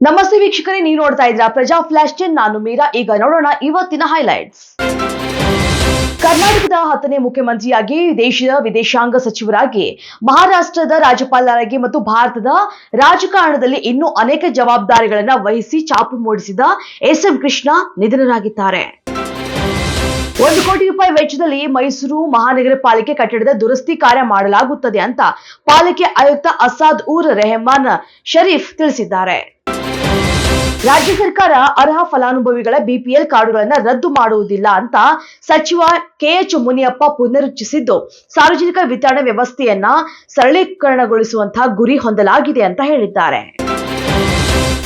ನಮಸ್ತೆ ವೀಕ್ಷಕರೇ, ನೀವು ನೋಡ್ತಾ ಇದ್ದೀರಾ ಪ್ರಜಾ ಫ್ಲಾಶ್ 10. ನಾನು ಮೀರಾ. ಈಗ ನೋಡೋಣ ಇವತ್ತಿನ ಹೈಲೈಟ್ಸ್. ಕರ್ನಾಟಕದ 10ನೇ ಮುಖ್ಯಮಂತ್ರಿಯಾಗಿ, ದೇಶದ ವಿದೇಶಾಂಗ ಸಚಿವರಾಗಿ, ಮಹಾರಾಷ್ಟ್ರದ ರಾಜ್ಯಪಾಲರಾಗಿ ಮತ್ತು ಭಾರತದ ರಾಜಕಾರಣದಲ್ಲಿ ಇನ್ನೂ ಅನೇಕ ಜವಾಬ್ದಾರಿಗಳನ್ನು ವಹಿಸಿ ಛಾಪು ಮೂಡಿಸಿದ ಎಸ್.ಎಂ. ಕೃಷ್ಣ ನಿಧನರಾಗಿದ್ದಾರೆ. 1 ಕೋಟಿ ರೂಪಾಯಿ ವೆಚ್ಚದಲ್ಲಿ ಮೈಸೂರು ಮಹಾನಗರ ಪಾಲಿಕೆ ಕಟ್ಟಡದ ದುರಸ್ತಿ ಕಾರ್ಯ ಮಾಡಲಾಗುತ್ತದೆ ಅಂತ ಪಾಲಿಕೆ ಆಯುಕ್ತ ಅಸಾದ್ ಉರ್ ರೆಹಮಾನ್ ಶರೀಫ್ ತಿಳಿಸಿದ್ದಾರೆ. ರಾಜ್ಯ ಸರ್ಕಾರ ಅರ್ಹ ಫಲಾನುಭವಿಗಳ ಬಿಪಿಎಲ್ ಕಾರ್ಡುಗಳನ್ನು ರದ್ದು ಮಾಡುವುದಿಲ್ಲ ಅಂತ ಸಚಿವ ಕೆಎಚ್ ಮುನಿಯಪ್ಪ ಪುನರುಚ್ಚರಿಸಿದ್ದು, ಸಾರ್ವಜನಿಕ ವಿತರಣಾ ವ್ಯವಸ್ಥೆಯನ್ನ ಸರಳೀಕರಣಗೊಳಿಸುವಂತಹ ಗುರಿ ಹೊಂದಲಾಗಿದೆ ಅಂತ ಹೇಳಿದ್ದಾರೆ.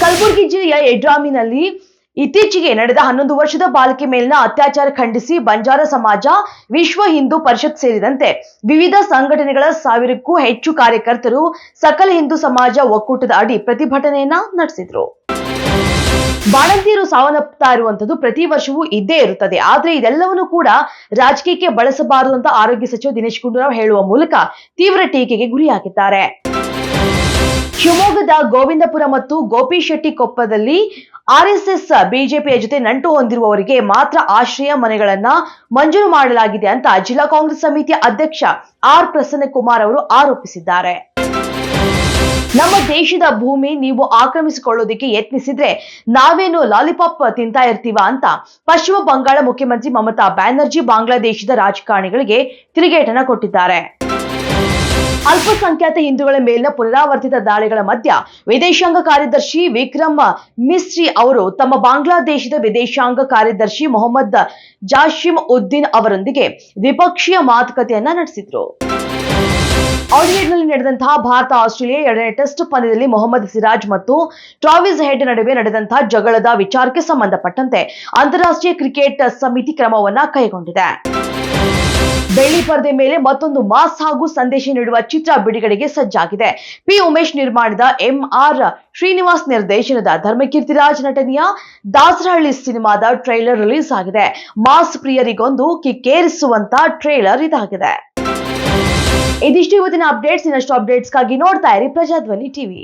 ಕಲಬುರಗಿ ಜಿಲ್ಲೆಯ ಯಡ್ರಾಮಿನಲ್ಲಿ ಇತ್ತೀಚೆಗೆ ನಡೆದ 11 ವರ್ಷದ ಬಾಲಕಿ ಮೇಲಿನ ಅತ್ಯಾಚಾರ ಖಂಡಿಸಿ ಬಂಜಾರ ಸಮಾಜ, ವಿಶ್ವ ಹಿಂದೂ ಪರಿಷತ್ ಸೇರಿದಂತೆ ವಿವಿಧ ಸಂಘಟನೆಗಳ 1000ಕ್ಕೂ ಹೆಚ್ಚು ಕಾರ್ಯಕರ್ತರು ಸಕಲ ಹಿಂದೂ ಸಮಾಜ ಒಕ್ಕೂಟದ ಅಡಿ ಪ್ರತಿಭಟನೆಯನ್ನ ನಡೆಸಿದ್ರು. ಬಾಣಂತಿಯರು ಸಾವನ್ನಪ್ಪುತ್ತಾ ಇರುವಂತದ್ದು ಪ್ರತಿ ವರ್ಷವೂ ಇದ್ದೇ ಇರುತ್ತದೆ. ಆದ್ರೆ ಇದೆಲ್ಲವನ್ನೂ ಕೂಡ ರಾಜಕೀಯಕ್ಕೆ ಬಳಸಬಾರದು ಅಂತ ಆರೋಗ್ಯ ಸಚಿವ ದಿನೇಶ್ ಗುಂಡೂರಾವ್ ಹೇಳುವ ಮೂಲಕ ತೀವ್ರ ಟೀಕೆಗೆ ಗುರಿಯಾಗಿದ್ದಾರೆ. ಶಿವಮೊಗ್ಗದ ಗೋವಿಂದಪುರ ಮತ್ತು ಗೋಪಿಶೆಟ್ಟಿಕೊಪ್ಪದಲ್ಲಿ ಆರ್ಎಸ್ಎಸ್ ಬಿಜೆಪಿಯ ಜೊತೆ ನಂಟು ಹೊಂದಿರುವವರಿಗೆ ಮಾತ್ರ ಆಶ್ರಯ ಮನೆಗಳನ್ನ ಮಂಜೂರು ಮಾಡಲಾಗಿದೆ ಅಂತ ಜಿಲ್ಲಾ ಕಾಂಗ್ರೆಸ್ ಸಮಿತಿಯ ಅಧ್ಯಕ್ಷ ಆರ್ ಪ್ರಸನ್ನಕುಮಾರ್ ಅವರು ಆರೋಪಿಸಿದ್ದಾರೆ. ನಮ್ಮ ದೇಶದ ಭೂಮಿ ನೀವು ಆಕ್ರಮಿಸಿಕೊಳ್ಳೋದಕ್ಕೆ ಯತ್ನಿಸಿದ್ರೆ ನಾವೇನು ಲಾಲಿಪಾಪ್ ತಿಂತಾ ಇರ್ತೀವ ಅಂತ ಪಶ್ಚಿಮ ಬಂಗಾಳ ಮುಖ್ಯಮಂತ್ರಿ ಮಮತಾ ಬ್ಯಾನರ್ಜಿ ಬಾಂಗ್ಲಾದೇಶದ ರಾಜಕಾರಣಿಗಳಿಗೆ ತಿರುಗೇಟನ್ನ ಕೊಟ್ಟಿದ್ದಾರೆ. ಅಲ್ಪಸಂಖ್ಯಾತ ಹಿಂದೂಗಳ ಮೇಲಿನ ಪುನರಾವರ್ತಿತ ದಾಳಿಗಳ ಮಧ್ಯ ವಿದೇಶಾಂಗ ಕಾರ್ಯದರ್ಶಿ ವಿಕ್ರಮ್ ಮಿಸ್ರಿ ಅವರು ತಮ್ಮ ಬಾಂಗ್ಲಾದೇಶದ ವಿದೇಶಾಂಗ ಕಾರ್ಯದರ್ಶಿ ಮೊಹಮ್ಮದ್ ಜಾಶಿಮ್ ಉದ್ದೀನ್ ಅವರೊಂದಿಗೆ ದ್ವಿಪಕ್ಷೀಯ ಮಾತುಕತೆಯನ್ನ ನಡೆಸಿದ್ರು. ಆಡಿಲೇಡ್ನಲ್ಲಿ ನಡೆದಂತಹ ಭಾರತ ಆಸ್ಟ್ರೇಲಿಯಾ 2ನೇ ಟೆಸ್ಟ್ ಪಂದ್ಯದಲ್ಲಿ ಮೊಹಮ್ಮದ್ ಸಿರಾಜ್ ಮತ್ತು ಟ್ರಾವಿಸ್ ಹೆಡ್ ನಡುವೆ ನಡೆದಂತಹ ಜಗಳದ ವಿಚಾರಕ್ಕೆ ಸಂಬಂಧಪಟ್ಟಂತೆ ಅಂತಾರಾಷ್ಟ್ರೀಯ ಕ್ರಿಕೆಟ್ ಸಮಿತಿ ಕ್ರಮವನ್ನ ಕೈಗೊಂಡಿದೆ. ಬೆಳ್ಳಿ ಪರದೆ ಮೇಲೆ ಮತ್ತೊಂದು ಮಾಸ್ ಹಾಗೂ ಸಂದೇಶ ನೀಡುವ ಚಿತ್ರ ಬಿಡುಗಡೆಗೆ ಸಜ್ಜಾಗಿದೆ. ಪಿ ಉಮೇಶ್ ನಿರ್ಮಾಣದ ಎಂಆರ್ ಶ್ರೀನಿವಾಸ್ ನಿರ್ದೇಶನದ ಧರ್ಮಕೀರ್ತಿರಾಜ್ ನಟನೆಯ ದಾಸರಹಳ್ಳಿ ಸಿನಿಮಾದ ಟ್ರೈಲರ್ ರಿಲೀಸ್ ಆಗಿದೆ. ಮಾಸ್ ಪ್ರಿಯರಿಗೊಂದು ಕಿಕ್ಕೇರಿಸುವಂತ ಟ್ರೈಲರ್ ಇದಾಗಿದೆ. ಇದಿಷ್ಟು ಇವತ್ತಿನ ಅಪ್ಡೇಟ್ಸ್. ಇನ್ನಷ್ಟು ಅಪ್ಡೇಟ್ಸ್ಗಾಗಿ ನೋಡ್ತಾ ಇರಿ ಪ್ರಜಾಧ್ವನಿ ಟಿವಿ.